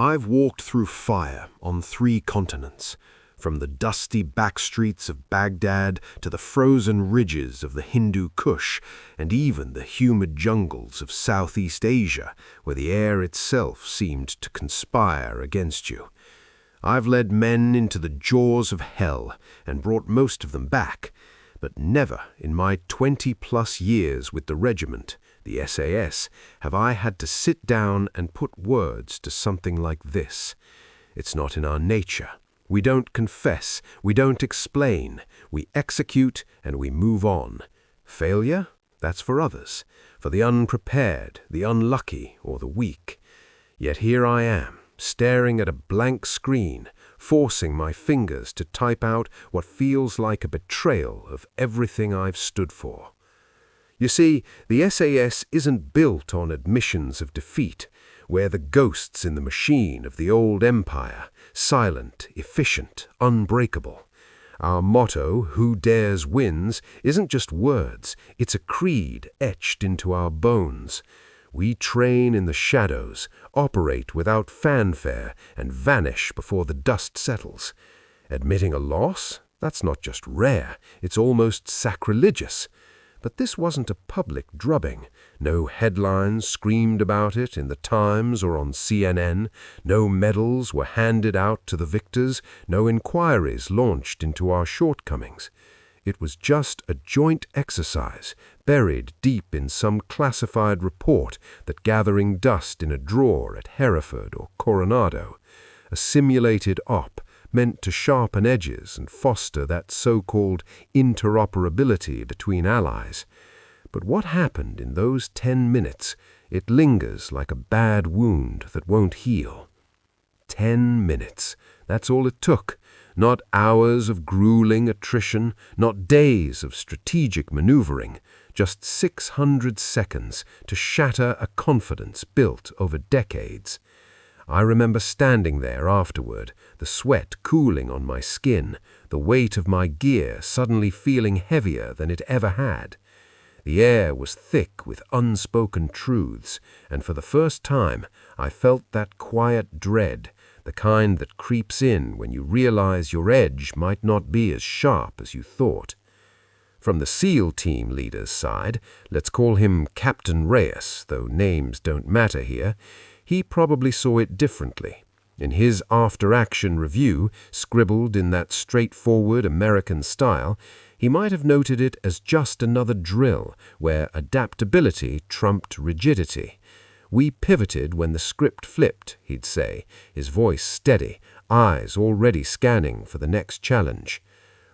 I've walked through fire on 3 continents, from the dusty back streets of Baghdad to the frozen ridges of the Hindu Kush, and even the humid jungles of Southeast Asia, where the air itself seemed to conspire against you. I've led men into the jaws of hell and brought most of them back, but never in my 20-plus years with the regiment, the SAS, have I had to sit down and put words to something like this. It's not in our nature. We don't confess, we don't explain, we execute and we move on. Failure? That's for others, for the unprepared, the unlucky, or the weak. Yet here I am, staring at a blank screen, forcing my fingers to type out what feels like a betrayal of everything I've stood for. You see, the SAS isn't built on admissions of defeat. We're the ghosts in the machine of the old empire, silent, efficient, unbreakable. Our motto, "Who dares wins," isn't just words, it's a creed etched into our bones. We train in the shadows, operate without fanfare, and vanish before the dust settles. Admitting a loss? That's not just rare, it's almost sacrilegious. But this wasn't a public drubbing. No headlines screamed about it in the Times or on CNN. No medals were handed out to the victors. No inquiries launched into our shortcomings. It was just a joint exercise, buried deep in some classified report that gathering dust in a drawer at Hereford or Coronado. A simulated op meant to sharpen edges and foster that so-called interoperability between allies. But what happened in those 10 minutes? It lingers like a bad wound that won't heal. 10 minutes. That's all it took. Not hours of grueling attrition, not days of strategic maneuvering, just 600 seconds to shatter a confidence built over decades. I remember standing there afterward, the sweat cooling on my skin, the weight of my gear suddenly feeling heavier than it ever had. The air was thick with unspoken truths, and for the first time I felt that quiet dread, the kind that creeps in when you realize your edge might not be as sharp as you thought. From the SEAL team leader's side, let's call him Captain Reyes, though names don't matter here, he probably saw it differently. In his after-action review, scribbled in that straightforward American style, he might have noted it as just another drill where adaptability trumped rigidity. We pivoted when the script flipped, he'd say, his voice steady, eyes already scanning for the next challenge.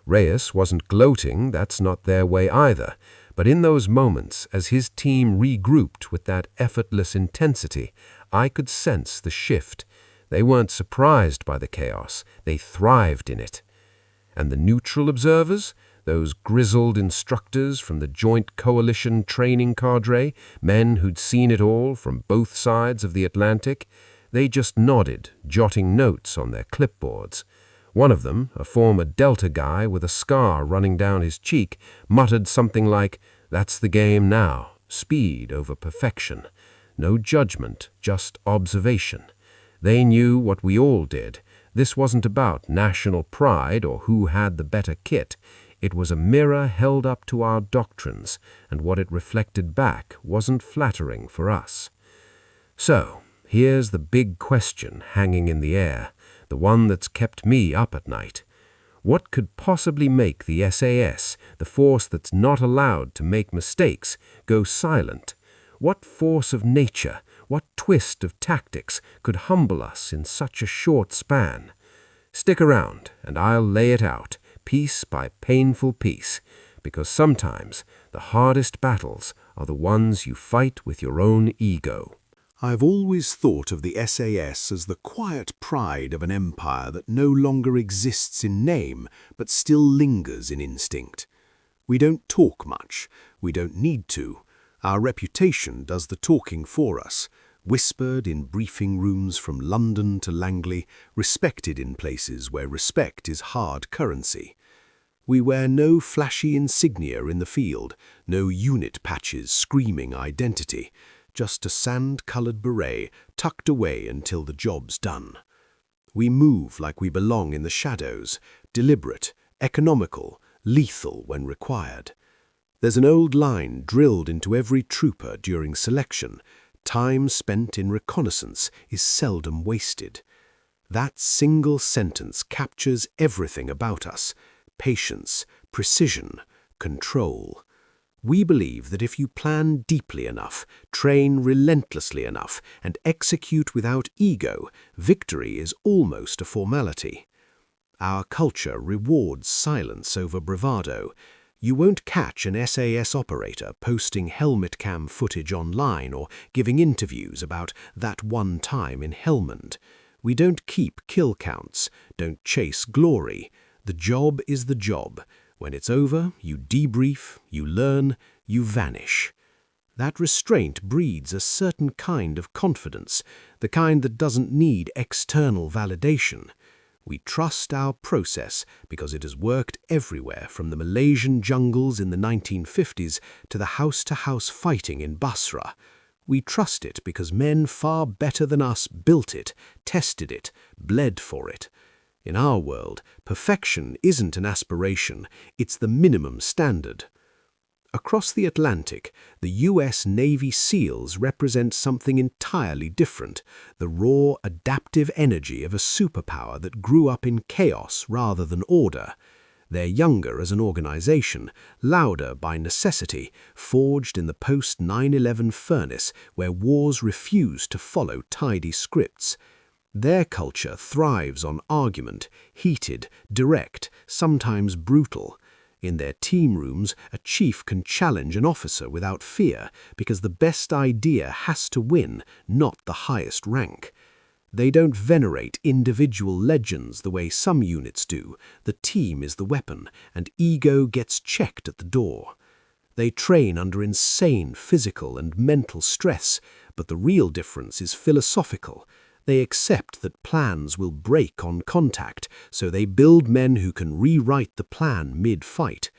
Reyes wasn't gloating, that's not their way either, but in those moments, as his team regrouped with that effortless intensity, I could sense the shift. They weren't surprised by the chaos, they thrived in it. And the neutral observers, those grizzled instructors from the Joint Coalition training cadre, men who'd seen it all from both sides of the Atlantic, they just nodded, jotting notes on their clipboards. One of them, a former Delta guy with a scar running down his cheek, muttered something like, "That's the game now, speed over perfection." No judgment, just observation. They knew what we all did. This wasn't about national pride or who had the better kit. It was a mirror held up to our doctrines, and what it reflected back wasn't flattering for us. So, here's the big question hanging in the air, the one that's kept me up at night. What could possibly make the SAS, the force that's not allowed to make mistakes, go silent? What force of nature, what twist of tactics could humble us in such a short span? Stick around, and I'll lay it out, piece by painful piece, because sometimes the hardest battles are the ones you fight with your own ego. I've always thought of the SAS as the quiet pride of an empire that no longer exists in name, but still lingers in instinct. We don't talk much. We don't need to. Our reputation does the talking for us, whispered in briefing rooms from London to Langley, respected in places where respect is hard currency. We wear no flashy insignia in the field, no unit patches screaming identity, just a sand-colored beret tucked away until the job's done. We move like we belong in the shadows, deliberate, economical, lethal when required. There's an old line drilled into every trooper during selection: time spent in reconnaissance is seldom wasted. That single sentence captures everything about us: patience, precision, control. We believe that if you plan deeply enough, train relentlessly enough, and execute without ego, victory is almost a formality. Our culture rewards silence over bravado. You won't catch an SAS operator posting helmet cam footage online or giving interviews about that one time in Helmand. We don't keep kill counts, don't chase glory. The job is the job. When it's over, you debrief, you learn, you vanish. That restraint breeds a certain kind of confidence, the kind that doesn't need external validation. We trust our process because it has worked everywhere, from the Malaysian jungles in the 1950s to the house-to-house fighting in Basra. We trust it because men far better than us built it, tested it, bled for it. In our world, perfection isn't an aspiration, it's the minimum standard. Across the Atlantic, the US Navy SEALs represent something entirely different: the raw, adaptive energy of a superpower that grew up in chaos rather than order. They're younger as an organization, louder by necessity, forged in the post-9/11 furnace where wars refuse to follow tidy scripts. Their culture thrives on argument, heated, direct, sometimes brutal. In their team rooms, a chief can challenge an officer without fear because the best idea has to win, not the highest rank. They don't venerate individual legends the way some units do. The team is the weapon, and ego gets checked at the door. They train under insane physical and mental stress, but the real difference is philosophical. They accept that plans will break on contact, so they build men who can rewrite the plan mid-fight.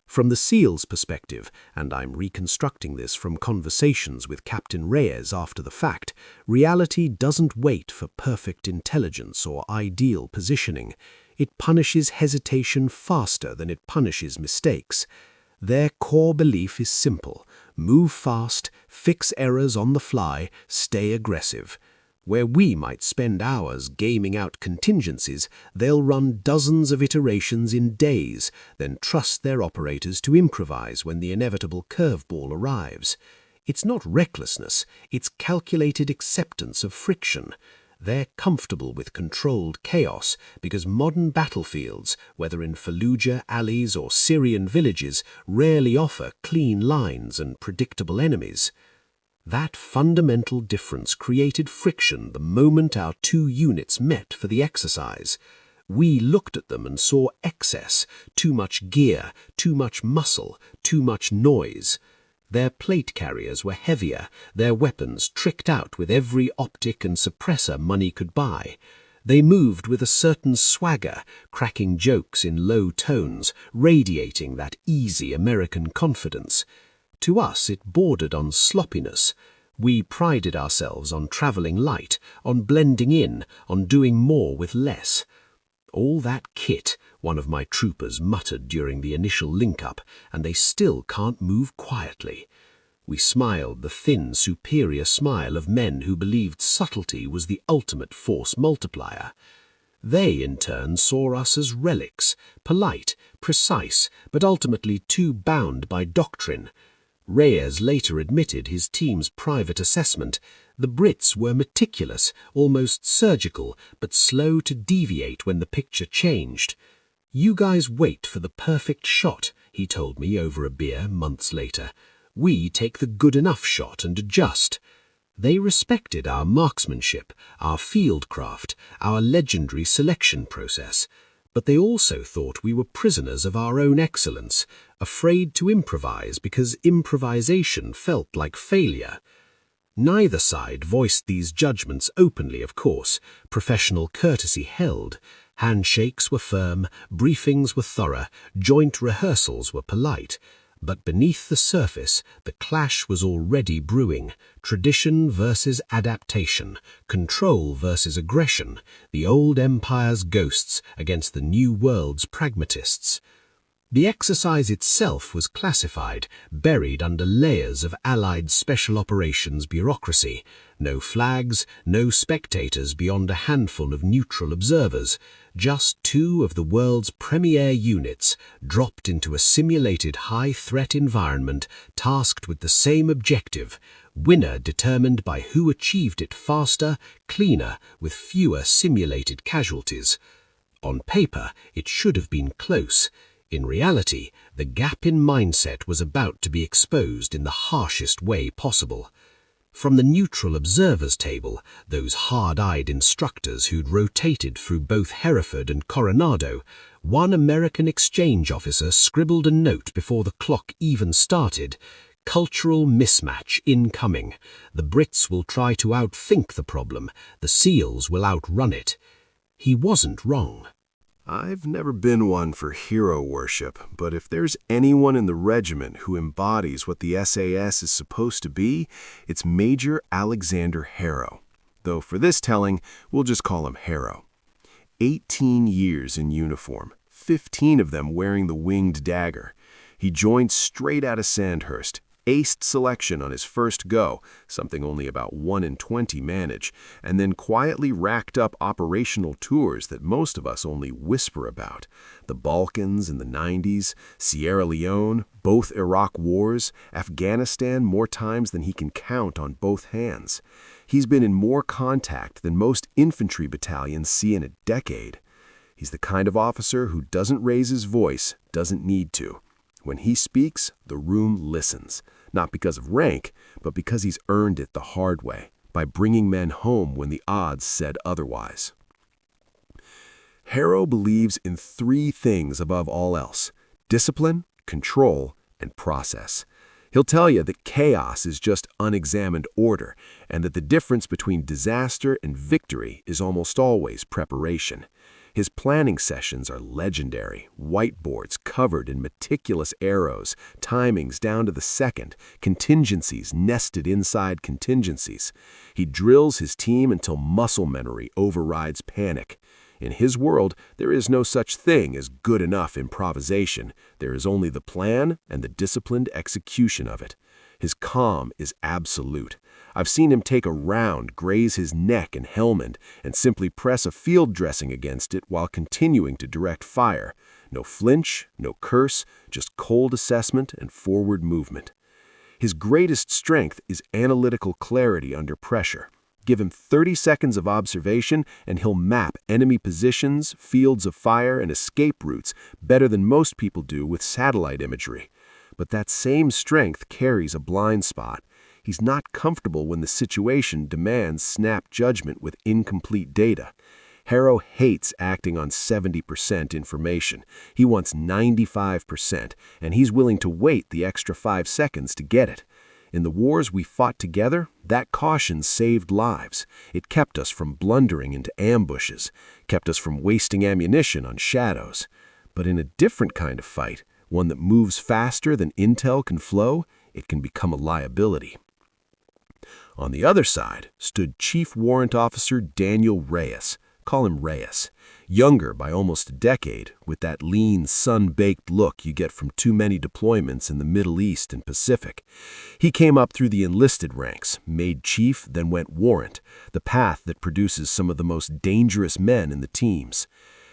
From the SEAL's perspective, and I'm reconstructing this from conversations with Captain Reyes after the fact, reality doesn't wait for perfect intelligence or ideal positioning. It punishes hesitation faster than it punishes mistakes. Their core belief is simple: move fast, fix errors on the fly, stay aggressive. Where we might spend hours gaming out contingencies, they'll run dozens of iterations in days, then trust their operators to improvise when the inevitable curveball arrives. It's not recklessness, it's calculated acceptance of friction. They're comfortable with controlled chaos because modern battlefields, whether in Fallujah alleys or Syrian villages, rarely offer clean lines and predictable enemies. That fundamental difference created friction the moment our two units met for the exercise. We looked at them and saw excess: too much gear, too much muscle, too much noise. Their plate carriers were heavier, their weapons tricked out with every optic and suppressor money could buy. They moved with a certain swagger, cracking jokes in low tones, radiating that easy American confidence. To us it bordered on sloppiness. We prided ourselves on traveling light, on blending in, on doing more with less. "All that kit," one of my troopers muttered during the initial link-up, "and they still can't move quietly." We smiled the thin, superior smile of men who believed subtlety was the ultimate force multiplier. They, in turn, saw us as relics, polite, precise, but ultimately too bound by doctrine. Reyes later admitted his team's private assessment: the Brits were meticulous, almost surgical, but slow to deviate when the picture changed. "You guys wait for the perfect shot," he told me over a beer months later. "We take the good enough shot and adjust." They respected our marksmanship, our fieldcraft, our legendary selection process. But they also thought we were prisoners of our own excellence, afraid to improvise because improvisation felt like failure. Neither side voiced these judgments openly, of course. Professional courtesy held. Handshakes were firm, briefings were thorough, joint rehearsals were polite. But beneath the surface, the clash was already brewing. Tradition versus adaptation, control versus aggression, the old empire's ghosts against the new world's pragmatists. The exercise itself was classified, buried under layers of Allied special operations bureaucracy. No flags, no spectators beyond a handful of neutral observers. Just two of the world's premier units dropped into a simulated high-threat environment tasked with the same objective, winner determined by who achieved it faster, cleaner, with fewer simulated casualties. On paper, it should have been close. In reality, the gap in mindset was about to be exposed in the harshest way possible. From the neutral observers table, those hard-eyed instructors who'd rotated through both Hereford and Coronado, one American exchange officer scribbled a note before the clock even started: "Cultural mismatch incoming. The Brits will try to outthink the problem. The SEALs will outrun it." He wasn't wrong. I've never been one for hero worship, but if there's anyone in the regiment who embodies what the SAS is supposed to be, it's Major Alexander Harrow. Though for this telling, we'll just call him Harrow. 18 years in uniform, 15 of them wearing the winged dagger. He joined straight out of Sandhurst, aced selection on his first go, something only about 1 in 20 manage, and then quietly racked up operational tours that most of us only whisper about. The Balkans in the 90s, Sierra Leone, both Iraq wars, Afghanistan more times than he can count on both hands. He's been in more contact than most infantry battalions see in a decade. He's the kind of officer who doesn't raise his voice, doesn't need to. When he speaks, the room listens, not because of rank, but because he's earned it the hard way, by bringing men home when the odds said otherwise. Harrow believes in 3 things above all else: discipline, control, and process. He'll tell you that chaos is just unexamined order, and that the difference between disaster and victory is almost always preparation. His planning sessions are legendary, whiteboards covered in meticulous arrows, timings down to the second, contingencies nested inside contingencies. He drills his team until muscle memory overrides panic. In his world, there is no such thing as good enough improvisation. There is only the plan and the disciplined execution of it. His calm is absolute. I've seen him take a round, graze his neck and helmet, and simply press a field dressing against it while continuing to direct fire. No flinch, no curse, just cold assessment and forward movement. His greatest strength is analytical clarity under pressure. Give him 30 seconds of observation and he'll map enemy positions, fields of fire, and escape routes better than most people do with satellite imagery. But that same strength carries a blind spot. He's not comfortable when the situation demands snap judgment with incomplete data. Harrow hates acting on 70% information. He wants 95%, and he's willing to wait the extra 5 seconds to get it. In the wars we fought together, that caution saved lives. It kept us from blundering into ambushes, kept us from wasting ammunition on shadows. But in a different kind of fight, one that moves faster than intel can flow, it can become a liability. On the other side stood Chief Warrant Officer Daniel Reyes. Call him Reyes. Younger by almost a decade, with that lean, sun-baked look you get from too many deployments in the Middle East and Pacific. He came up through the enlisted ranks, made chief, then went warrant, the path that produces some of the most dangerous men in the teams.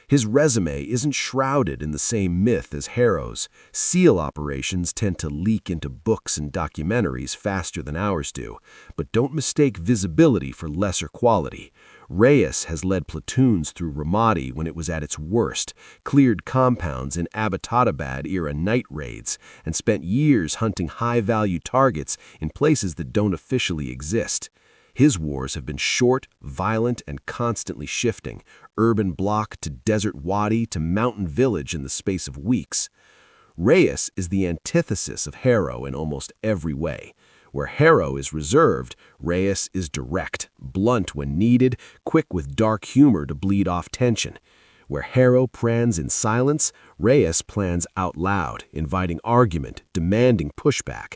His resume isn't shrouded in the same myth as Harrow's. SEAL operations tend to leak into books and documentaries faster than ours do, but don't mistake visibility for lesser quality. Reyes has led platoons through Ramadi when it was at its worst, cleared compounds in Abbottabad-era night raids, and spent years hunting high-value targets in places that don't officially exist. His wars have been short, violent, and constantly shifting, urban block to desert wadi to mountain village in the space of weeks. Reyes is the antithesis of Harrow in almost every way. Where Harrow is reserved, Reyes is direct, blunt when needed, quick with dark humor to bleed off tension. Where Harrow plans in silence, Reyes plans out loud, inviting argument, demanding pushback.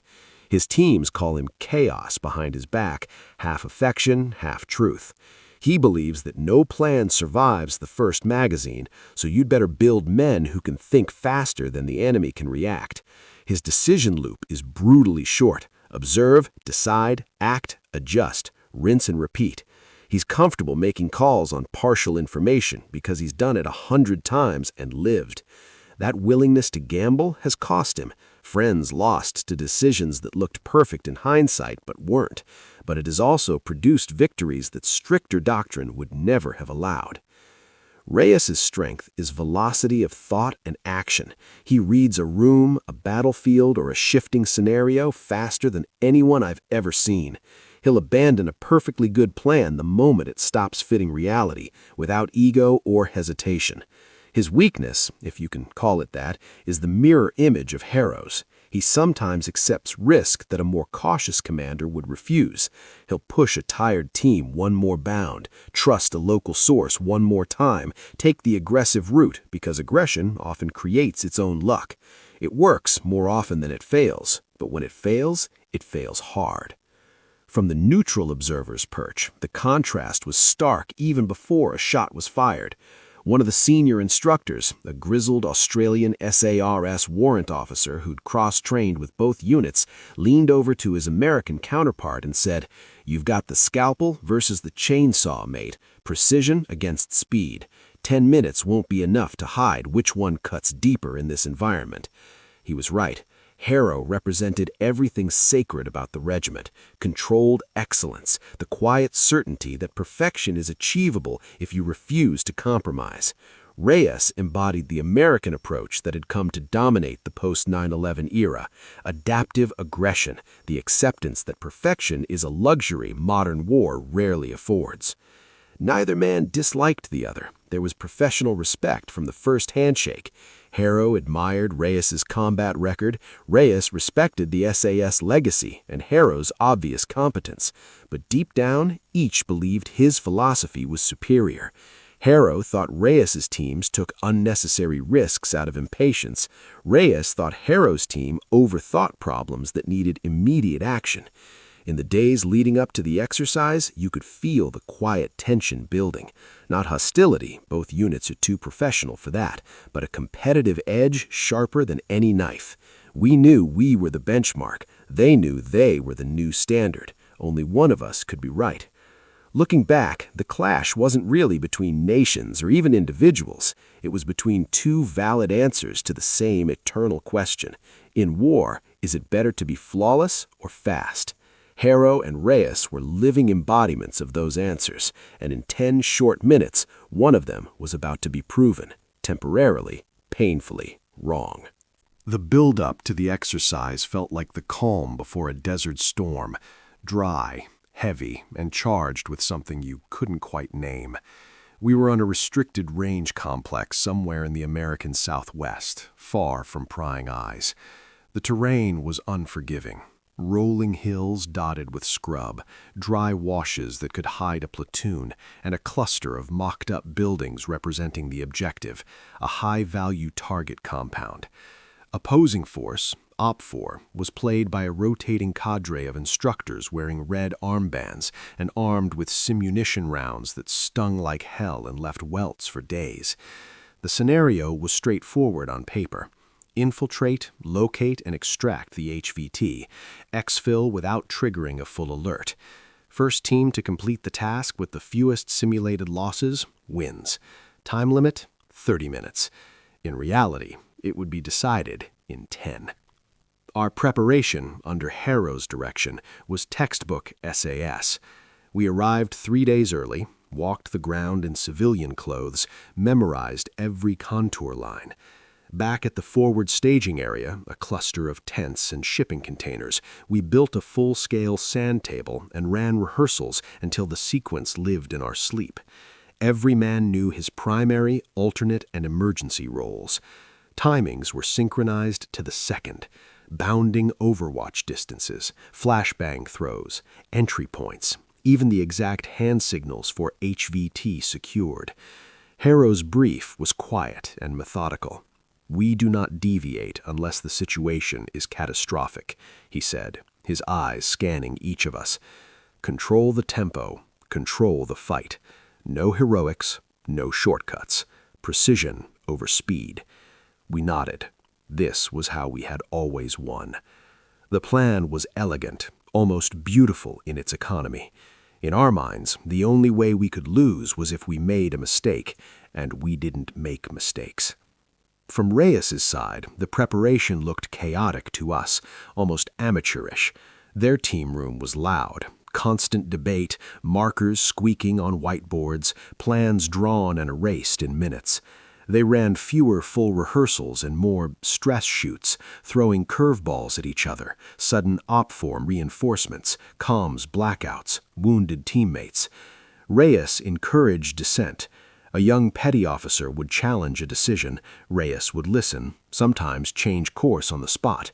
His teams call him chaos behind his back, half affection, half truth. He believes that no plan survives the first magazine, so you'd better build men who can think faster than the enemy can react. His decision loop is brutally short. Observe, decide, act, adjust, rinse and repeat. He's comfortable making calls on partial information because he's done it 100 times and lived. That willingness to gamble has cost him. Friends lost to decisions that looked perfect in hindsight but weren't. But it has also produced victories that stricter doctrine would never have allowed. Reyes's strength is velocity of thought and action. He reads a room, a battlefield, or a shifting scenario faster than anyone I've ever seen. He'll abandon a perfectly good plan the moment it stops fitting reality, without ego or hesitation. His weakness, if you can call it that, is the mirror image of Harrow's. He sometimes accepts risk that a more cautious commander would refuse. He'll push a tired team one more bound, trust a local source one more time, take the aggressive route because aggression often creates its own luck. It works more often than it fails, but when it fails hard. From the neutral observer's perch, the contrast was stark even before a shot was fired. One of the senior instructors, a grizzled Australian SAS warrant officer who'd cross-trained with both units, leaned over to his American counterpart and said, "You've got the Scalpel versus the chainsaw, mate. Precision against speed. 10 minutes won't be enough to hide which one cuts deeper in this environment." He was right. Harrow represented everything sacred about the regiment, controlled excellence, the quiet certainty that perfection is achievable if you refuse to compromise. Reyes embodied the American approach that had come to dominate the post-9/11 era, adaptive aggression, the acceptance that perfection is a luxury modern war rarely affords. Neither man disliked the other. There was professional respect from the first handshake. Harrow admired Reyes's combat record, Reyes respected the SAS legacy and Harrow's obvious competence, but deep down, each believed his philosophy was superior. Harrow thought Reyes's teams took unnecessary risks out of impatience. Reyes thought Harrow's team overthought problems that needed immediate action. In the days leading up to the exercise, you could feel the quiet tension building. Not hostility, both units are too professional for that, but a competitive edge sharper than any knife. We knew we were the benchmark. They knew they were the new standard. Only one of us could be right. Looking back, the clash wasn't really between nations or even individuals. It was between two valid answers to the same eternal question. In war, is it better to be flawless or fast? Harrow and Reyes were living embodiments of those answers, and in 10 short minutes, one of them was about to be proven, temporarily, painfully, wrong. The build-up to the exercise felt like the calm before a desert storm, dry, heavy, and charged with something you couldn't quite name. We were on a restricted range complex somewhere in the American Southwest, far from prying eyes. The terrain was unforgiving. Rolling hills dotted with scrub, dry washes that could hide a platoon, and a cluster of mocked-up buildings representing the objective, a high-value target compound. Opposing force, OPFOR, was played by a rotating cadre of instructors wearing red armbands and armed with simunition rounds that stung like hell and left welts for days. The scenario was straightforward on paper. Infiltrate, locate, and extract the HVT. Exfil without triggering a full alert. First team to complete the task with the fewest simulated losses wins. Time limit, 30 minutes. In reality, it would be decided in 10. Our preparation, under Harrow's direction, was textbook SAS. We arrived 3 days early, walked the ground in civilian clothes, memorized every contour line. Back at the forward staging area, a cluster of tents and shipping containers, we built a full-scale sand table and ran rehearsals until the sequence lived in our sleep. Every man knew his primary, alternate, and emergency roles. Timings were synchronized to the second. Bounding overwatch distances, flashbang throws, entry points, even the exact hand signals for HVT secured. Harrow's brief was quiet and methodical. "We do not deviate unless the situation is catastrophic," he said, his eyes scanning each of us. "Control the tempo, control the fight. No heroics, no shortcuts. Precision over speed." We nodded. This was how we had always won. The plan was elegant, almost beautiful in its economy. In our minds, the only way we could lose was if we made a mistake, and we didn't make mistakes. From Reyes's side, the preparation looked chaotic to us, almost amateurish. Their team room was loud. Constant debate, markers squeaking on whiteboards, plans drawn and erased in minutes. They ran fewer full rehearsals and more stress shoots, throwing curveballs at each other, sudden op-form reinforcements, comms blackouts, wounded teammates. Reyes encouraged dissent. A young petty officer would challenge a decision. Reyes would listen, sometimes change course on the spot.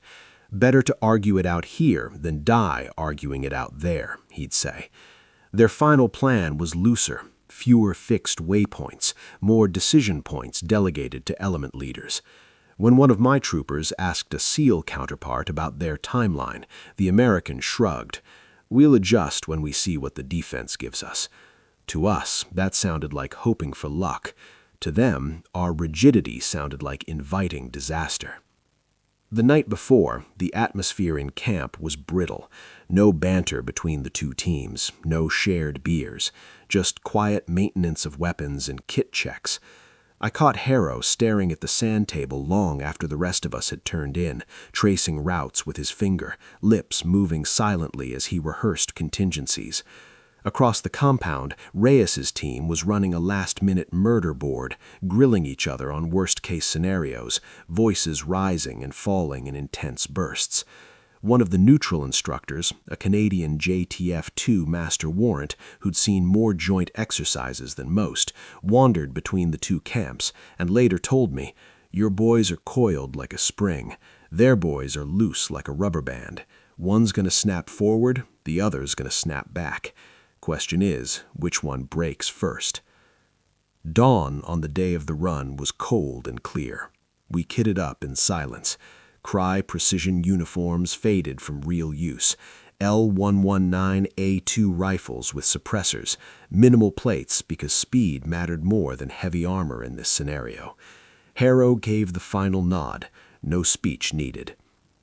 "Better to argue it out here than die arguing it out there," he'd say. Their final plan was looser. Fewer fixed waypoints, more decision points delegated to element leaders. When one of my troopers asked a SEAL counterpart about their timeline, the American shrugged. "We'll adjust when we see what the defense gives us." To us, that sounded like hoping for luck. To them, our rigidity sounded like inviting disaster. The night before, the atmosphere in camp was brittle. No banter between the two teams, no shared beers, just quiet maintenance of weapons and kit checks. I caught Harrow staring at the sand table long after the rest of us had turned in, tracing routes with his finger, lips moving silently as he rehearsed contingencies. Across the compound, Reyes's team was running a last-minute murder board, grilling each other on worst-case scenarios, voices rising and falling in intense bursts. One of the neutral instructors, a Canadian JTF-2 master warrant who'd seen more joint exercises than most, wandered between the two camps and later told me, "Your boys are coiled like a spring. Their boys are loose like a rubber band. One's going to snap forward, the other's going to snap back. Question is, which one breaks first?" Dawn on the day of the run was cold and clear. We kitted up in silence. Cry precision uniforms faded from real use. L119A2 rifles with suppressors, minimal plates because speed mattered more than heavy armor in this scenario. Harrow gave the final nod. No speech needed.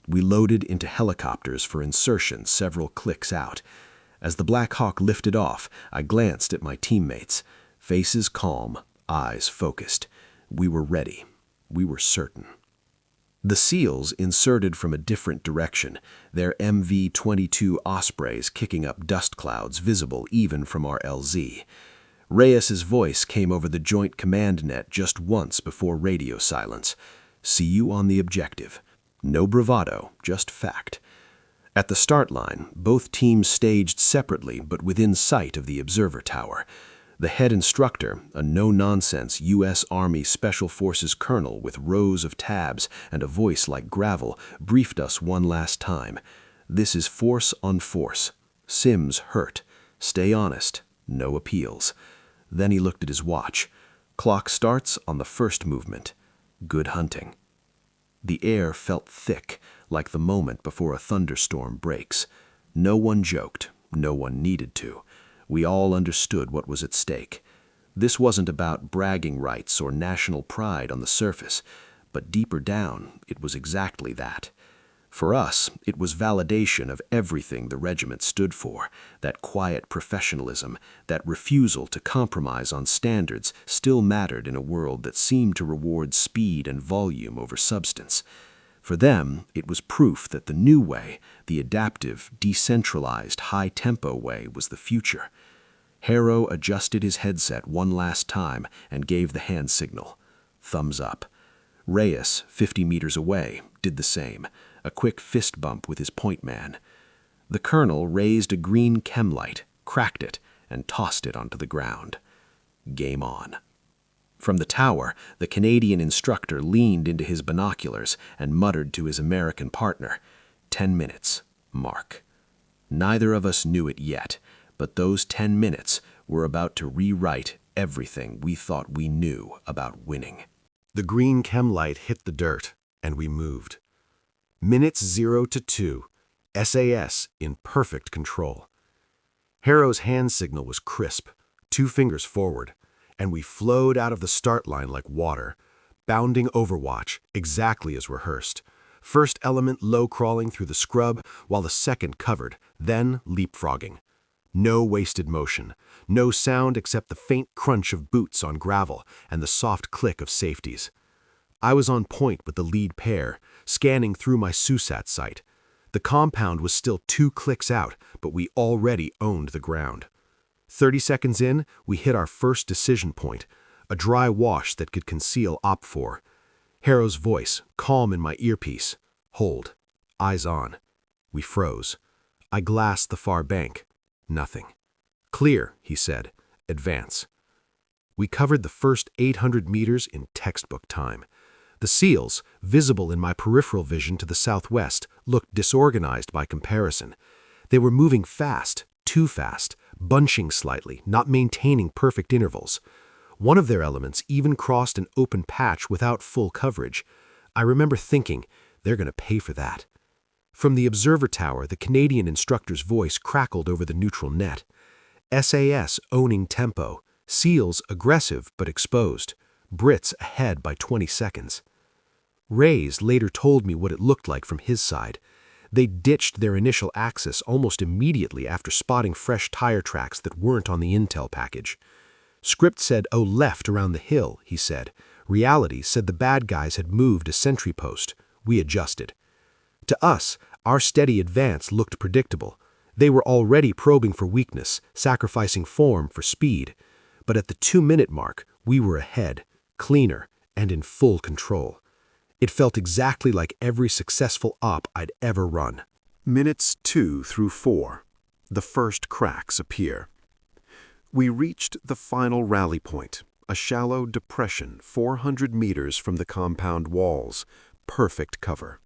We loaded into helicopters for insertion several clicks out. As the Black Hawk lifted off, I glanced at my teammates. Faces calm, eyes focused. We were ready. We were certain. The SEALs inserted from a different direction, their MV-22 Ospreys kicking up dust clouds visible even from our LZ. Reyes's voice came over the joint command net just once before radio silence. "See you on the objective." No bravado, just fact. At the start line, both teams staged separately but within sight of the observer tower. The head instructor, a no-nonsense U.S. Army Special Forces colonel with rows of tabs and a voice like gravel, briefed us one last time. "This is force on force. Sims hurt. Stay honest. No appeals." Then he looked at his watch. "Clock starts on the first movement. Good hunting." The air felt thick, like the moment before a thunderstorm breaks. No one joked. No one needed to. We all understood what was at stake. This wasn't about bragging rights or national pride on the surface, but deeper down, it was exactly that. For us, it was validation of everything the regiment stood for, that quiet professionalism, that refusal to compromise on standards still mattered in a world that seemed to reward speed and volume over substance. For them, it was proof that the new way, the adaptive, decentralized, high-tempo way, was the future. Harrow adjusted his headset one last time and gave the hand signal. Thumbs up. Reyes, 50 meters away, did the same, a quick fist bump with his point man. The colonel raised a green chem light, cracked it, and tossed it onto the ground. Game on. From the tower, the Canadian instructor leaned into his binoculars and muttered to his American partner, 10 minutes, mark. Neither of us knew it yet, but those 10 minutes were about to rewrite everything we thought we knew about winning. The green chem light hit the dirt, and we moved. Minutes 0 to 2, SAS in perfect control. Harrow's hand signal was crisp, 2 fingers forward, and we flowed out of the start line like water, bounding Overwatch exactly as rehearsed. First element low crawling through the scrub, while the second covered, then leapfrogging. No wasted motion, no sound except the faint crunch of boots on gravel and the soft click of safeties. I was on point with the lead pair, scanning through my SUSAT sight. The compound was still 2 clicks out, but we already owned the ground. 30 seconds in, we hit our first decision point, a dry wash that could conceal OPFOR. Harrow's voice, calm in my earpiece. Hold. Eyes on. We froze. I glassed the far bank. Nothing. Clear, he said. Advance. We covered the first 800 meters in textbook time. The SEALs, visible in my peripheral vision to the southwest, looked disorganized by comparison. They were moving fast, too fast, bunching slightly, not maintaining perfect intervals. One of their elements even crossed an open patch without full coverage. I remember thinking, they're going to pay for that. From the observer tower, the Canadian instructor's voice crackled over the neutral net. SAS owning tempo, SEALs aggressive but exposed, Brits ahead by 20 seconds. Reyes later told me what it looked like from his side. They ditched their initial axis almost immediately after spotting fresh tire tracks that weren't on the intel package. Script said, "Oh, left around the hill," he said. Reality said the bad guys had moved a sentry post. We adjusted. To us, our steady advance looked predictable. They were already probing for weakness, sacrificing form for speed. But at the 2-minute mark, we were ahead, cleaner, and in full control. It felt exactly like every successful op I'd ever run. Minutes 2 through 4. The first cracks appear. We reached the final rally point, a shallow depression 400 meters from the compound walls, perfect cover.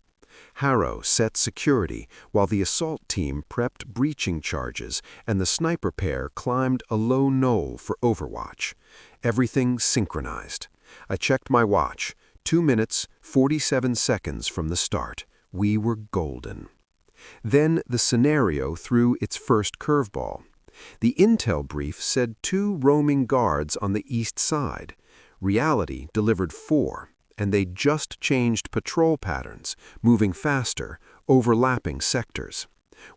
Harrow set security while the assault team prepped breaching charges and the sniper pair climbed a low knoll for overwatch. Everything synchronized. I checked my watch. 2 minutes, 47 seconds from the start. We were golden. Then the scenario threw its first curveball. The intel brief said 2 roaming guards on the east side. Reality delivered 4, and they just changed patrol patterns, moving faster, overlapping sectors.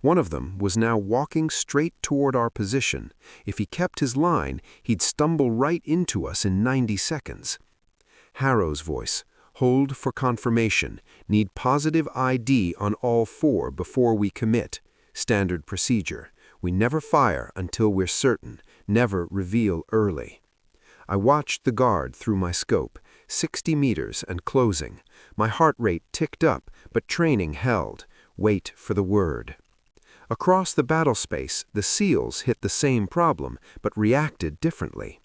One of them was now walking straight toward our position. If he kept his line, he'd stumble right into us in 90 seconds. Harrow's voice. Hold for confirmation. Need positive ID on all 4 before we commit. Standard procedure. We never fire until we're certain. Never reveal early. I watched the guard through my scope. 60 meters and closing. My heart rate ticked up, but training held. Wait for the word. Across the battle space, the SEALs hit the same problem, but reacted differently.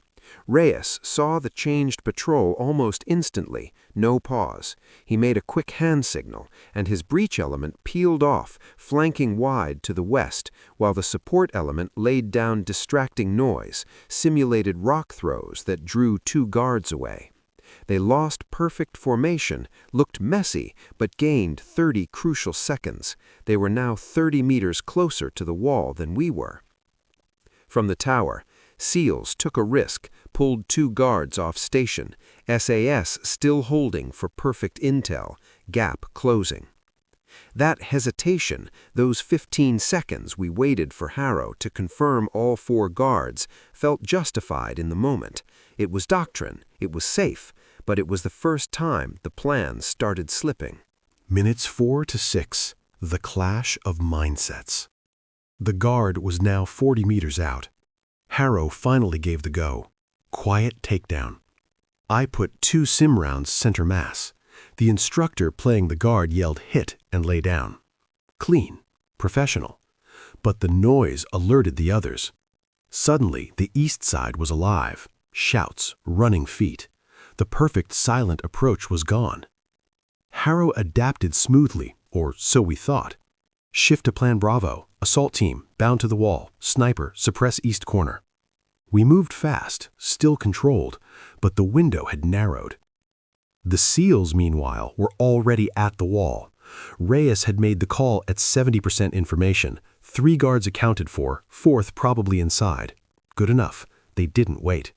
Reyes saw the changed patrol almost instantly, no pause. He made a quick hand signal, and his breach element peeled off, flanking wide to the west, while the support element laid down distracting noise, simulated rock throws that drew 2 guards away. They lost perfect formation, looked messy, but gained 30 crucial seconds. They were now 30 meters closer to the wall than we were. From the tower, SEALs took a risk, pulled 2 guards off station, SAS still holding for perfect intel, gap closing. That hesitation, those 15 seconds we waited for Harrow to confirm all 4 guards, felt justified in the moment. It was doctrine, it was safe, but it was the first time the plans started slipping. Minutes 4 to 6, the clash of mindsets. The guard was now 40 meters out. Harrow finally gave the go. Quiet takedown. I put 2 sim rounds center mass. The instructor playing the guard yelled hit and lay down. Clean, professional. But the noise alerted the others. Suddenly, the east side was alive. Shouts, running feet. The perfect silent approach was gone. Harrow adapted smoothly, or so we thought. Shift to plan Bravo. Assault team, bound to the wall. Sniper, suppress east corner. We moved fast, still controlled, but the window had narrowed. The SEALs, meanwhile, were already at the wall. Reyes had made the call at 70% information. 3 guards accounted for, 4th probably inside. Good enough. They didn't wait.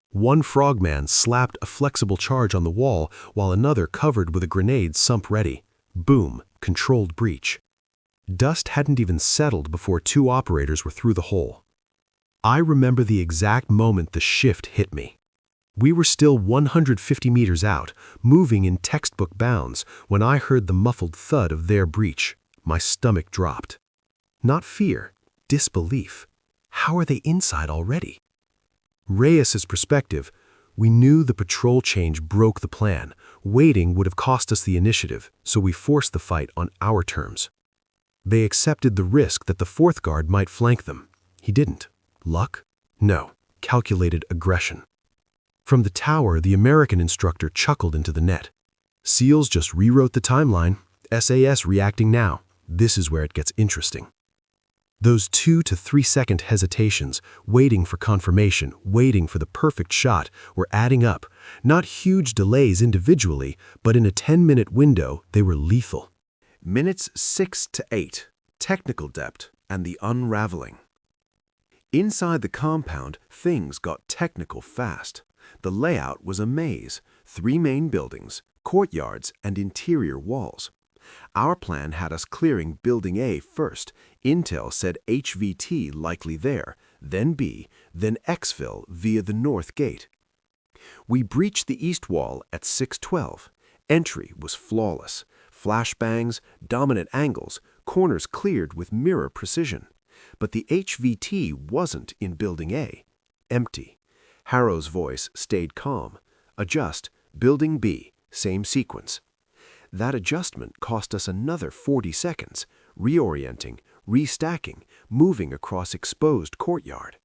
One frogman slapped a flexible charge on the wall while another covered with a grenade sump ready. Boom, controlled breach. Dust hadn't even settled before 2 operators were through the hole. I remember the exact moment the shift hit me. We were still 150 meters out, moving in textbook bounds, when I heard the muffled thud of their breach. My stomach dropped. Not fear, disbelief. How are they inside already? Reyes's perspective, we knew the patrol change broke the plan. Waiting would have cost us the initiative, so we forced the fight on our terms. They accepted the risk that the 4th guard might flank them. He didn't. Luck? No. Calculated aggression. From the tower, the American instructor chuckled into the net. SEALs just rewrote the timeline. SAS reacting now. This is where it gets interesting. Those 2 to 3 second hesitations, waiting for confirmation, waiting for the perfect shot, were adding up. Not huge delays individually, but in a 10-minute window, they were lethal. Minutes 6 to 8, technical depth and the unraveling. Inside the compound, things got technical fast. The layout was a maze, 3 main buildings, courtyards, and interior walls. Our plan had us clearing Building A first. Intel said HVT likely there, then B, then exfil via the north gate. We breached the east wall at 6:12. Entry was flawless. Flashbangs, dominant angles, corners cleared with mirror precision. But the HVT wasn't in Building A. Empty. Harrow's voice stayed calm. Adjust, Building B, same sequence. That adjustment cost us another 40 seconds, reorienting, restacking, moving across exposed courtyard.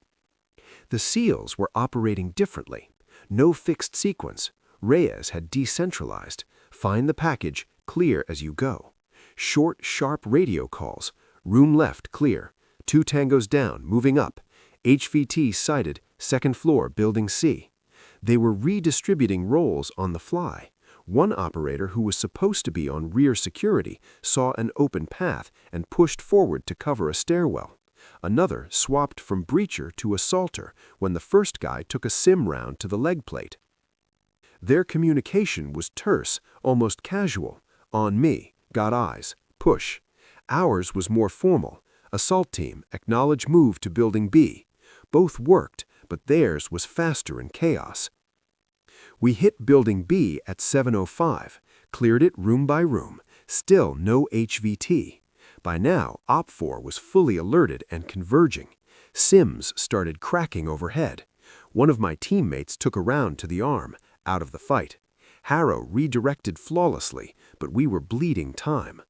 The SEALs were operating differently. No fixed sequence. Reyes had decentralized. Find the package, clear as you go. Short, sharp radio calls. Room left, clear. 2 tangos down, moving up. HVT sighted, 2nd floor, Building C. They were redistributing roles on the fly. One operator who was supposed to be on rear security saw an open path and pushed forward to cover a stairwell. Another swapped from breacher to assaulter when the first guy took a sim round to the leg plate. Their communication was terse, almost casual. On me, got eyes, push. Ours was more formal. Assault team, acknowledge move to Building B. Both worked, but theirs was faster in chaos. We hit Building B at 7:05, cleared it room by room, still no HVT. By now, OPFOR was fully alerted and converging. Sims started cracking overhead. One of my teammates took a round to the arm, out of the fight. Harrow redirected flawlessly, but we were bleeding time.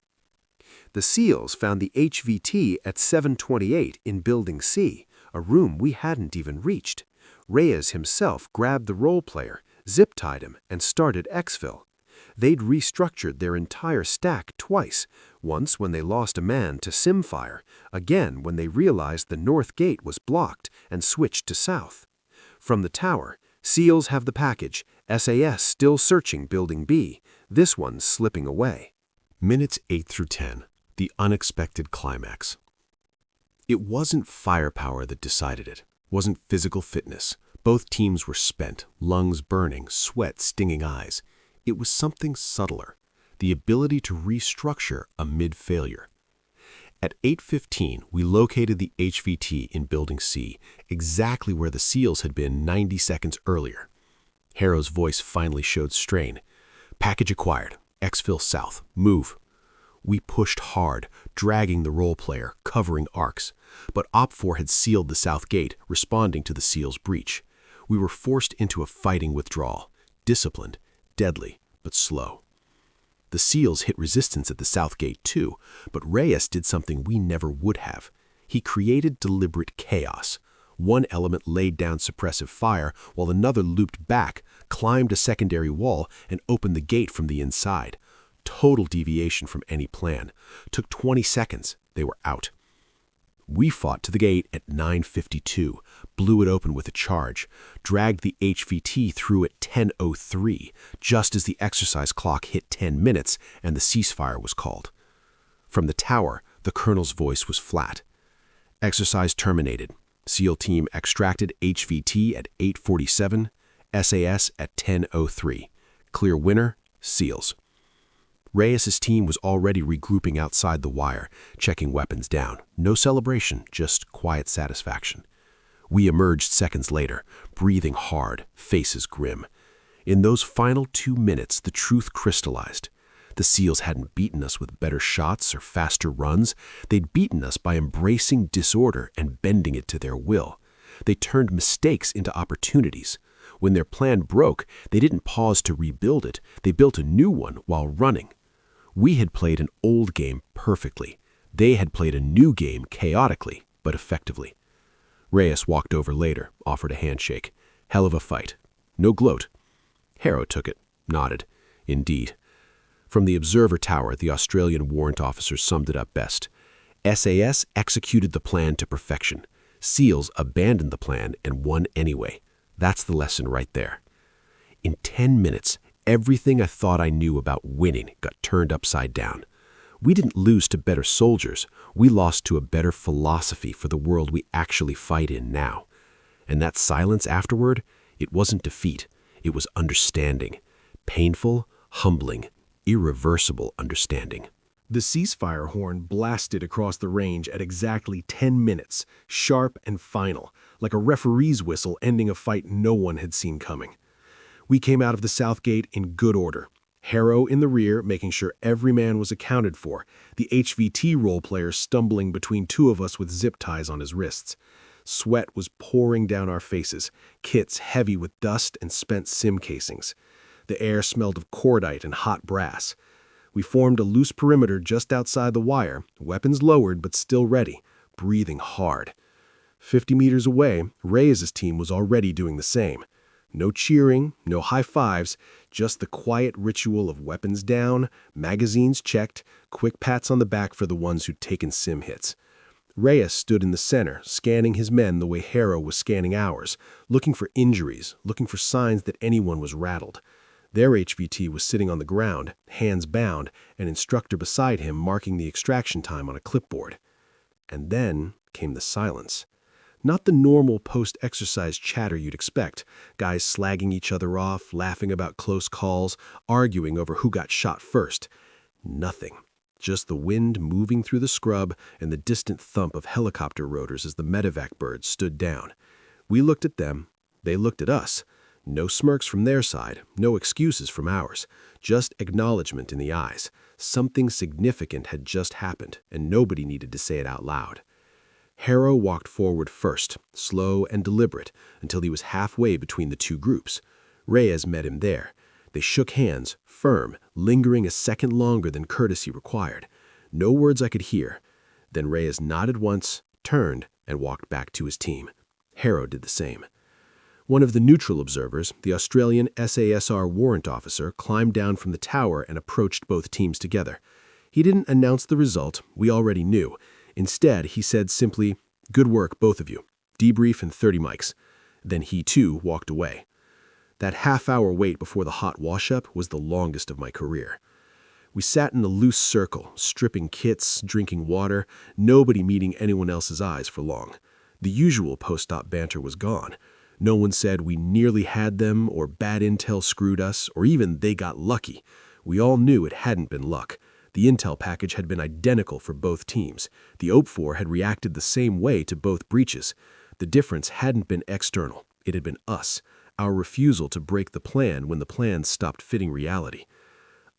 The SEALs found the HVT at 7:28 in Building C, a room we hadn't even reached. Reyes himself grabbed the role player, zip-tied him, and started exfil. They'd restructured their entire stack twice, once when they lost a man to simfire, again when they realized the north gate was blocked and switched to south. From the tower, SEALs have the package, SAS still searching Building B, this one's slipping away. Minutes 8 through 10, the unexpected climax. It wasn't firepower that decided it, wasn't physical fitness. Both teams were spent, lungs burning, sweat stinging eyes. It was something subtler, the ability to restructure amid failure. At 8:15, we located the HVT in Building C, exactly where the SEALs had been 90 seconds earlier. Harrow's voice finally showed strain. Package acquired. Exfil south. Move. We pushed hard, dragging the role player, covering arcs. But OPFOR had sealed the south gate, responding to the SEALs' breach. We were forced into a fighting withdrawal. Disciplined, deadly, but slow. The SEALs hit resistance at the south gate too, but Reyes did something we never would have. He created deliberate chaos. One element laid down suppressive fire, while another looped back, climbed a secondary wall, and opened the gate from the inside. Total deviation from any plan. Took 20 seconds. They were out. We fought to the gate at 9:52, blew it open with a charge, dragged the HVT through at 10:03, just as the exercise clock hit 10 minutes and the ceasefire was called. From the tower, the colonel's voice was flat. Exercise terminated. SEAL team extracted HVT at 8:47, SAS at 10:03. Clear winner, SEALs. Reyes' team was already regrouping outside the wire, checking weapons down. No celebration, just quiet satisfaction. We emerged seconds later, breathing hard, faces grim. In those final 2 minutes, the truth crystallized. The SEALs hadn't beaten us with better shots or faster runs. They'd beaten us by embracing disorder and bending it to their will. They turned mistakes into opportunities. When their plan broke, they didn't pause to rebuild it. They built a new one while running. We had played an old game perfectly. They had played a new game chaotically, but effectively. Reyes walked over later, offered a handshake. Hell of a fight. No gloat. Harrow took it, nodded. Indeed. From the observer tower, the Australian warrant officer summed it up best. SAS executed the plan to perfection. SEALs abandoned the plan and won anyway. That's the lesson right there. In 10 minutes, everything I thought I knew about winning got turned upside down. We didn't lose to better soldiers. We lost to a better philosophy for the world we actually fight in now. And that silence afterward, it wasn't defeat. It was understanding. Painful, humbling, irreversible understanding. The ceasefire horn blasted across the range at exactly 10 minutes, sharp and final, like a referee's whistle ending a fight no one had seen coming. We came out of the south gate in good order. Harrow in the rear, making sure every man was accounted for, the HVT role player stumbling between two of us with zip ties on his wrists. Sweat was pouring down our faces, kits heavy with dust and spent sim casings. The air smelled of cordite and hot brass. We formed a loose perimeter just outside the wire, weapons lowered but still ready, breathing hard. 50 meters away, Reyes' team was already doing the same. No cheering, no high fives, just the quiet ritual of weapons down, magazines checked, quick pats on the back for the ones who'd taken sim hits. Reyes stood in the center, scanning his men the way Harrow was scanning ours, looking for injuries, looking for signs that anyone was rattled. Their HVT was sitting on the ground, hands bound, an instructor beside him marking the extraction time on a clipboard. And then came the silence. Not the normal post-exercise chatter you'd expect, guys slagging each other off, laughing about close calls, arguing over who got shot first. Nothing. Just the wind moving through the scrub and the distant thump of helicopter rotors as the medevac birds stood down. We looked at them, they looked at us. No smirks from their side, no excuses from ours, just acknowledgement in the eyes. Something significant had just happened, and nobody needed to say it out loud. Harrow walked forward first, slow and deliberate, until he was halfway between the two groups. Reyes met him there. They shook hands, firm, lingering a second longer than courtesy required. No words I could hear. Then Reyes nodded once, turned, and walked back to his team. Harrow did the same. One of the neutral observers, the Australian SASR warrant officer, climbed down from the tower and approached both teams together. He didn't announce the result, we already knew. Instead, he said simply, "Good work, both of you. Debrief in 30 mics." Then he, too, walked away. That half-hour wait before the hot wash-up was the longest of my career. We sat in a loose circle, stripping kits, drinking water, nobody meeting anyone else's eyes for long. The usual post-op banter was gone. No one said we nearly had them, or bad intel screwed us, or even they got lucky. We all knew it hadn't been luck. The intel package had been identical for both teams. The OPFOR had reacted the same way to both breaches. The difference hadn't been external. It had been us, our refusal to break the plan when the plan stopped fitting reality.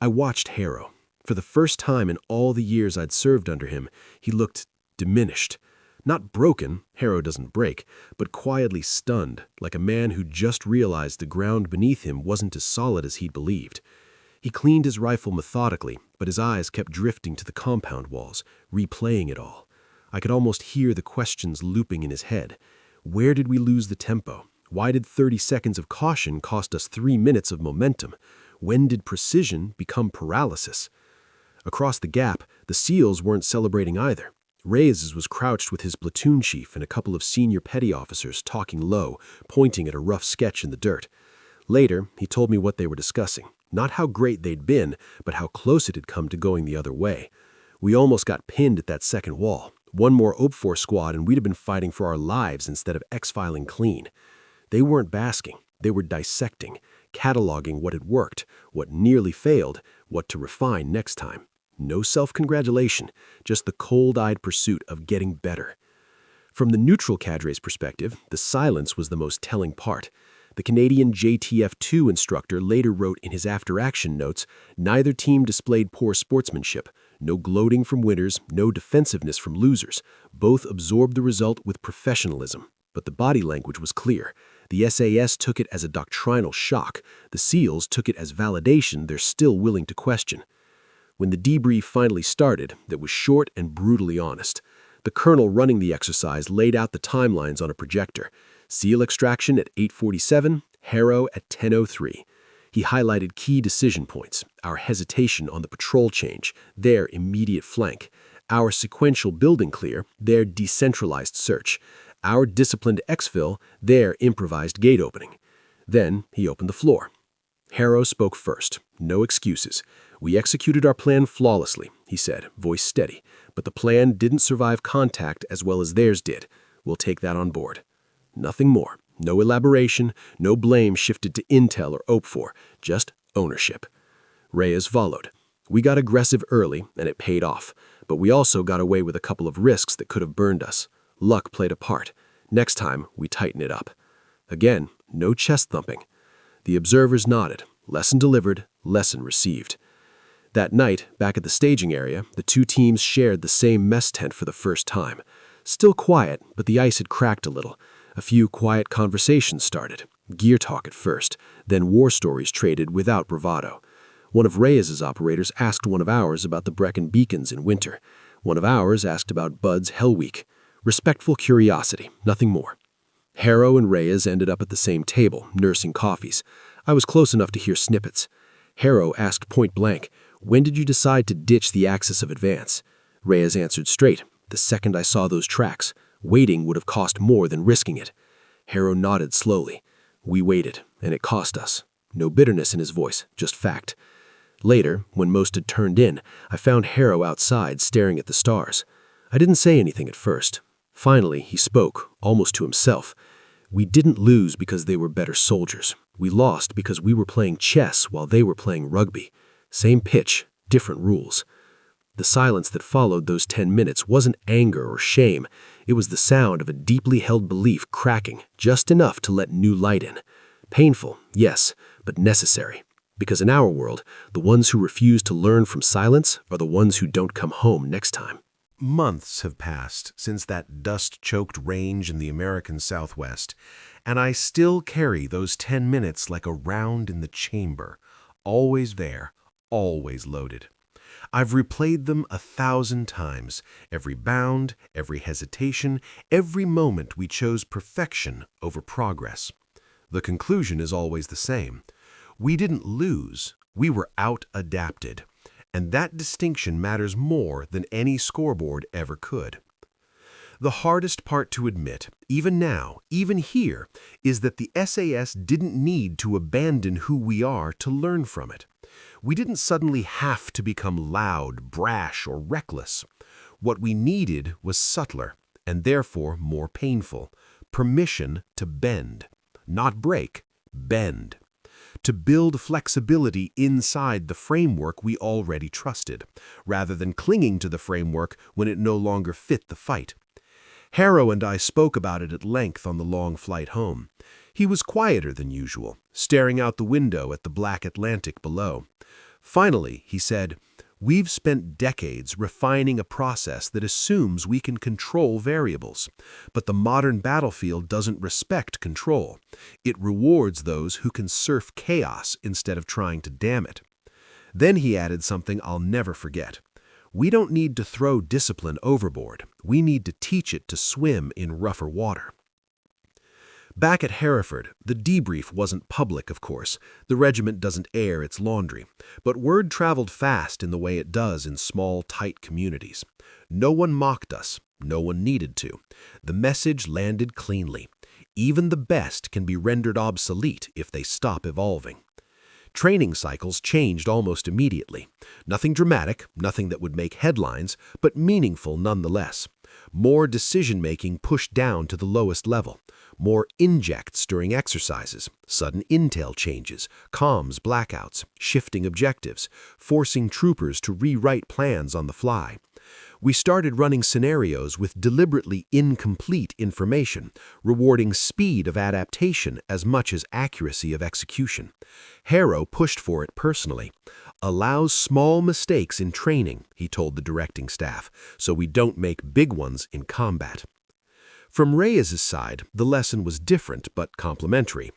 I watched Harrow. For the first time in all the years I'd served under him, he looked diminished. Not broken, Harrow doesn't break, but quietly stunned, like a man who just realized the ground beneath him wasn't as solid as he'd believed. He cleaned his rifle methodically, but his eyes kept drifting to the compound walls, replaying it all. I could almost hear the questions looping in his head. Where did we lose the tempo? Why did 30 seconds of caution cost us 3 minutes of momentum? When did precision become paralysis? Across the gap, the SEALs weren't celebrating either. Reyes was crouched with his platoon chief and a couple of senior petty officers talking low, pointing at a rough sketch in the dirt. Later, he told me what they were discussing. Not how great they'd been, but how close it had come to going the other way. We almost got pinned at that second wall. One more OP4 squad and we'd have been fighting for our lives instead of X-filing clean. They weren't basking. They were dissecting, cataloging what had worked, what nearly failed, what to refine next time. No self-congratulation, just the cold-eyed pursuit of getting better. From the neutral cadre's perspective, the silence was the most telling part. The Canadian JTF-2 instructor later wrote in his after-action notes, neither team displayed poor sportsmanship. No gloating from winners, no defensiveness from losers. Both absorbed the result with professionalism. But the body language was clear. The SAS took it as a doctrinal shock. The SEALs took it as validation they're still willing to question. When the debrief finally started, it was short and brutally honest. The colonel running the exercise laid out the timelines on a projector. SEAL extraction at 8:47, Harrow at 10:03. He highlighted key decision points, our hesitation on the patrol change, their immediate flank, our sequential building clear, their decentralized search, our disciplined exfil, their improvised gate opening. Then he opened the floor. Harrow spoke first. No excuses. We executed our plan flawlessly, he said, voice steady, but the plan didn't survive contact as well as theirs did. We'll take that on board. Nothing more. No elaboration, no blame shifted to Intel or OP4, just ownership. Reyes followed. We got aggressive early, and it paid off, but we also got away with a couple of risks that could have burned us. Luck played a part. Next time, we tighten it up. Again, no chest thumping. The observers nodded. Lesson delivered, lesson received. That night, back at the staging area, the two teams shared the same mess tent for the first time. Still quiet, but the ice had cracked a little. A few quiet conversations started. Gear talk at first, then war stories traded without bravado. One of Reyes's operators asked one of ours about the Brecon beacons in winter. One of ours asked about Bud's Hell Week. Respectful curiosity, nothing more. Harrow and Reyes ended up at the same table, nursing coffees. I was close enough to hear snippets. Harrow asked point blank, "When did you decide to ditch the axis of advance?" Reyes answered straight, "The second I saw those tracks. Waiting would have cost more than risking it." Harrow nodded slowly. We waited, and it cost us. No bitterness in his voice, just fact. Later, when most had turned in, I found Harrow outside staring at the stars. I didn't say anything at first. Finally, he spoke, almost to himself. "We didn't lose because they were better soldiers. We lost because we were playing chess while they were playing rugby. Same pitch, different rules." The silence that followed those 10 minutes wasn't anger or shame. It was the sound of a deeply held belief cracking, just enough to let new light in. Painful, yes, but necessary. Because in our world, the ones who refuse to learn from silence are the ones who don't come home next time. Months have passed since that dust-choked range in the American Southwest, and I still carry those 10 minutes like a round in the chamber, always there, always loaded. I've replayed them 1,000 times, every bound, every hesitation, every moment we chose perfection over progress. The conclusion is always the same. We didn't lose, we were out-adapted. And that distinction matters more than any scoreboard ever could. The hardest part to admit, even now, even here, is that the SAS didn't need to abandon who we are to learn from it. We didn't suddenly have to become loud, brash, or reckless. What we needed was subtler, and therefore more painful, permission to bend. Not break, bend. To build flexibility inside the framework we already trusted, rather than clinging to the framework when it no longer fit the fight. Harrow and I spoke about it at length on the long flight home. He was quieter than usual, staring out the window at the black Atlantic below. Finally, he said, "We've spent decades refining a process that assumes we can control variables. But the modern battlefield doesn't respect control. It rewards those who can surf chaos instead of trying to dam it." Then he added something I'll never forget. "We don't need to throw discipline overboard. We need to teach it to swim in rougher water." Back at Hereford, the debrief wasn't public, of course. The regiment doesn't air its laundry. But word traveled fast in the way it does in small, tight communities. No one mocked us. No one needed to. The message landed cleanly. Even the best can be rendered obsolete if they stop evolving. Training cycles changed almost immediately. Nothing dramatic, nothing that would make headlines, but meaningful nonetheless. More decision-making pushed down to the lowest level. More injects during exercises, sudden intel changes, comms blackouts, shifting objectives, forcing troopers to rewrite plans on the fly. We started running scenarios with deliberately incomplete information, rewarding speed of adaptation as much as accuracy of execution. Harrow pushed for it personally. "Allows small mistakes in training," he told the directing staff, "so we don't make big ones in combat." From Reyes' side, the lesson was different but complementary.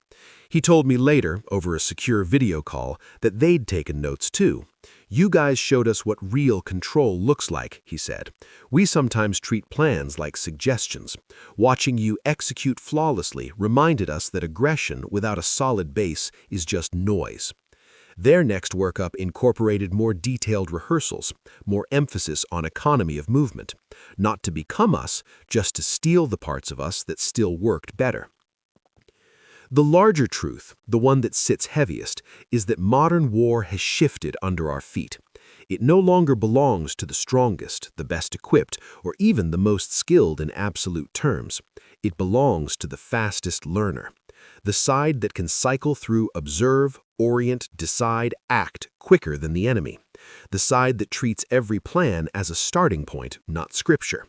He told me later, over a secure video call, that they'd taken notes too. "You guys showed us what real control looks like," he said. "We sometimes treat plans like suggestions. Watching you execute flawlessly reminded us that aggression without a solid base is just noise." Their next workup incorporated more detailed rehearsals, more emphasis on economy of movement. Not to become us, just to steal the parts of us that still worked better. The larger truth, the one that sits heaviest, is that modern war has shifted under our feet. It no longer belongs to the strongest, the best equipped, or even the most skilled in absolute terms. It belongs to the fastest learner. The side that can cycle through observe, orient, decide, act quicker than the enemy. The side that treats every plan as a starting point, not scripture.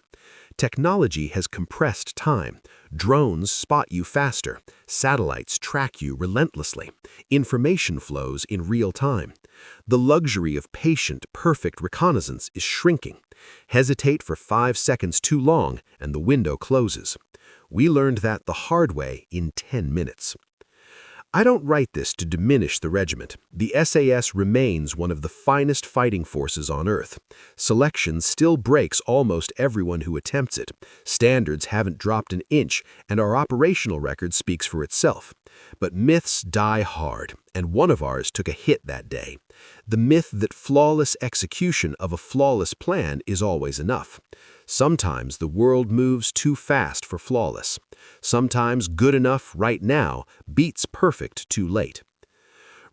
Technology has compressed time. Drones spot you faster. Satellites track you relentlessly. Information flows in real time. The luxury of patient, perfect reconnaissance is shrinking. Hesitate for 5 seconds too long, and the window closes. We learned that the hard way in 10 minutes. I don't write this to diminish the regiment. The SAS remains one of the finest fighting forces on Earth. Selection still breaks almost everyone who attempts it. Standards haven't dropped an inch, and our operational record speaks for itself. But myths die hard, and one of ours took a hit that day. The myth that flawless execution of a flawless plan is always enough. Sometimes the world moves too fast for flawless. Sometimes good enough right now beats perfect too late.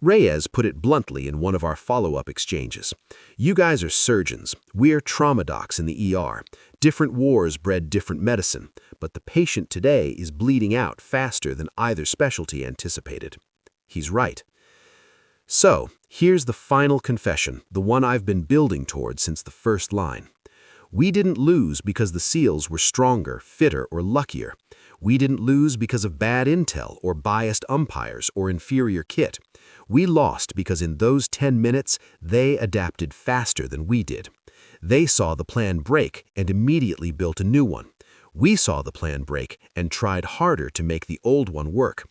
Reyes put it bluntly in one of our follow-up exchanges. "You guys are surgeons. We're trauma docs in the ER. Different wars bred different medicine, but the patient today is bleeding out faster than either specialty anticipated." He's right. So, here's the final confession, the one I've been building toward since the first line. We didn't lose because the SEALs were stronger, fitter, or luckier. We didn't lose because of bad intel or biased umpires or inferior kit. We lost because in those 10 minutes, they adapted faster than we did. They saw the plan break and immediately built a new one. We saw the plan break and tried harder to make the old one work.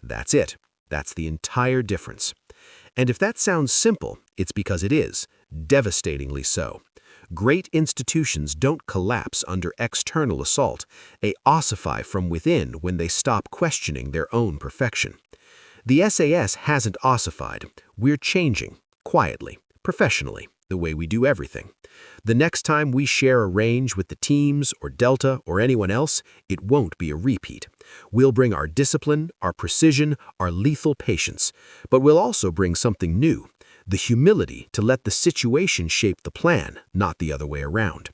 That's it. That's the entire difference. And if that sounds simple, it's because it is, devastatingly so. Great institutions don't collapse under external assault. They ossify from within when they stop questioning their own perfection. The SAS hasn't ossified. We're changing, quietly, professionally, the way we do everything. The next time we share a range with the teams or Delta or anyone else, it won't be a repeat. We'll bring our discipline, our precision, our lethal patience. But we'll also bring something new. The humility to let the situation shape the plan, not the other way around.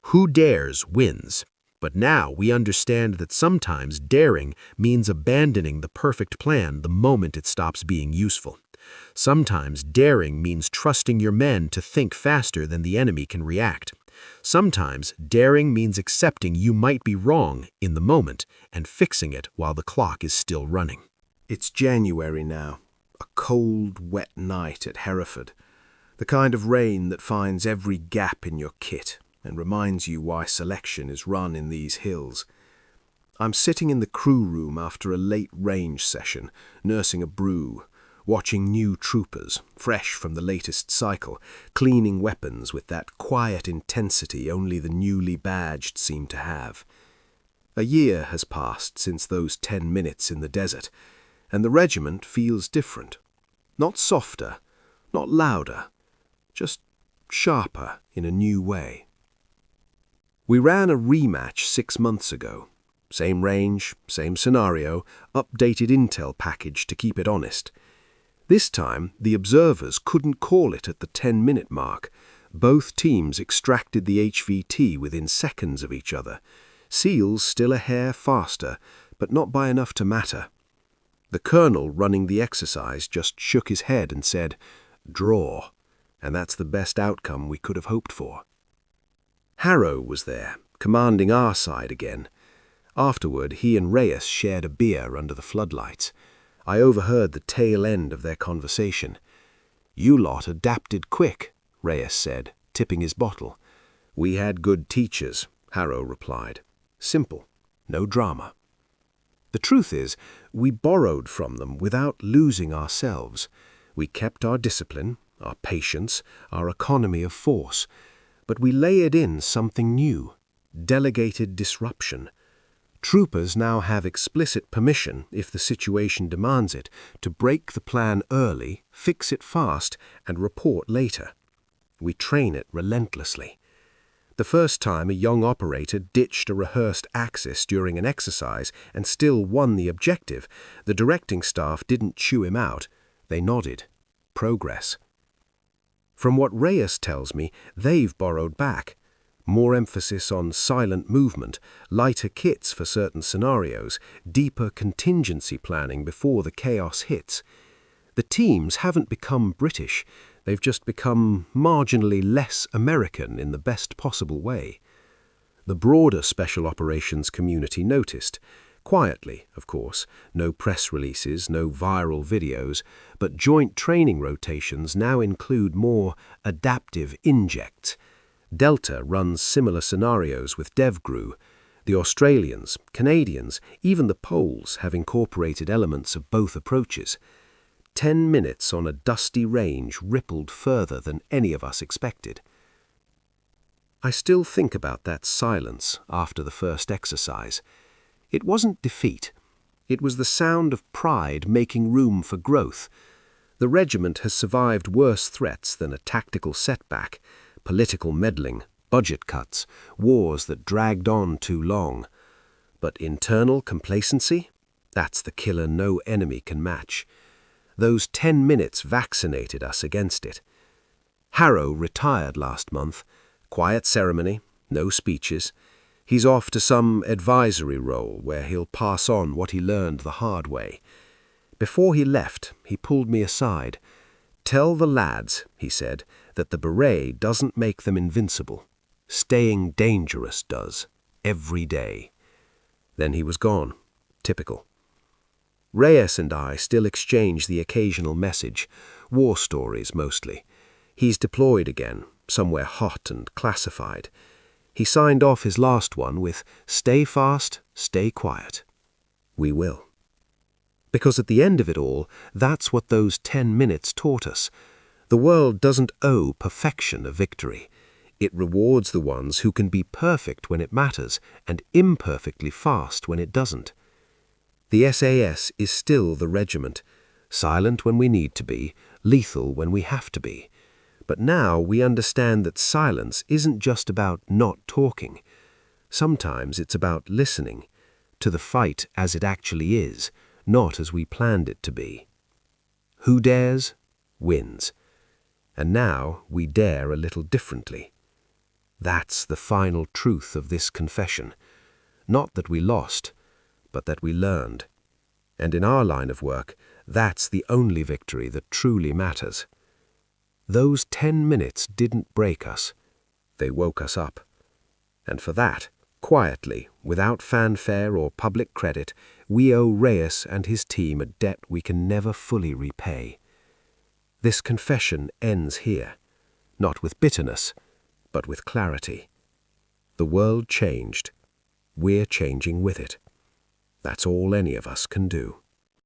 Who dares wins. But now we understand that sometimes daring means abandoning the perfect plan the moment it stops being useful. Sometimes daring means trusting your men to think faster than the enemy can react. Sometimes daring means accepting you might be wrong in the moment and fixing it while the clock is still running. It's January now. A cold, wet night at Hereford. The kind of rain that finds every gap in your kit and reminds you why selection is run in these hills. I'm sitting in the crew room after a late range session, nursing a brew, watching new troopers, fresh from the latest cycle, cleaning weapons with that quiet intensity only the newly badged seem to have. A year has passed since those 10 minutes in the desert, and the regiment feels different. Not softer, not louder, just sharper in a new way. We ran a rematch 6 months ago. Same range, same scenario, updated intel package to keep it honest. This time, the observers couldn't call it at the 10-minute mark. Both teams extracted the HVT within seconds of each other. SEALs still a hair faster, but not by enough to matter. The colonel running the exercise just shook his head and said, "Draw," and that's the best outcome we could have hoped for. Harrow was there, commanding our side again. Afterward, he and Reyes shared a beer under the floodlights. I overheard the tail end of their conversation. "You lot adapted quick," Reyes said, tipping his bottle. "We had good teachers," Harrow replied. "Simple, no drama." The truth is, we borrowed from them without losing ourselves. We kept our discipline, our patience, our economy of force, but we layered in something new, delegated disruption. Troopers now have explicit permission, if the situation demands it, to break the plan early, fix it fast, and report later. We train it relentlessly. The first time a young operator ditched a rehearsed axis during an exercise and still won the objective, the directing staff didn't chew him out. They nodded. Progress. From what Reyes tells me, they've borrowed back. More emphasis on silent movement, lighter kits for certain scenarios, deeper contingency planning before the chaos hits. The teams haven't become British. They've just become marginally less American in the best possible way. The broader special operations community noticed. Quietly, of course, no press releases, no viral videos, but joint training rotations now include more adaptive injects. Delta runs similar scenarios with DevGru. The Australians, Canadians, even the Poles have incorporated elements of both approaches. 10 minutes on a dusty range rippled further than any of us expected. I still think about that silence after the first exercise. It wasn't defeat. It was the sound of pride making room for growth. The regiment has survived worse threats than a tactical setback, political meddling, budget cuts, wars that dragged on too long. But internal complacency? That's the killer no enemy can match. Those 10 minutes vaccinated us against it. Harrow retired last month. Quiet ceremony, no speeches. He's off to some advisory role where he'll pass on what he learned the hard way. Before he left, he pulled me aside. "Tell the lads," he said, "that the beret doesn't make them invincible. Staying dangerous does, every day." Then he was gone. Typical. Reyes and I still exchange the occasional message, war stories mostly. He's deployed again, somewhere hot and classified. He signed off his last one with, "Stay fast, stay quiet." We will. Because at the end of it all, that's what those 10 minutes taught us. The world doesn't owe perfection a victory. It rewards the ones who can be perfect when it matters and imperfectly fast when it doesn't. The SAS is still the regiment, silent when we need to be, lethal when we have to be. But now we understand that silence isn't just about not talking. Sometimes it's about listening to the fight as it actually is, not as we planned it to be. Who dares, wins. And now we dare a little differently. That's the final truth of this confession. Not that we lost, but that we learned. And in our line of work, that's the only victory that truly matters. Those 10 minutes didn't break us. They woke us up. And for that, quietly, without fanfare or public credit, we owe Reyes and his team a debt we can never fully repay. This confession ends here, not with bitterness, but with clarity. The world changed. We're changing with it. That's all any of us can do.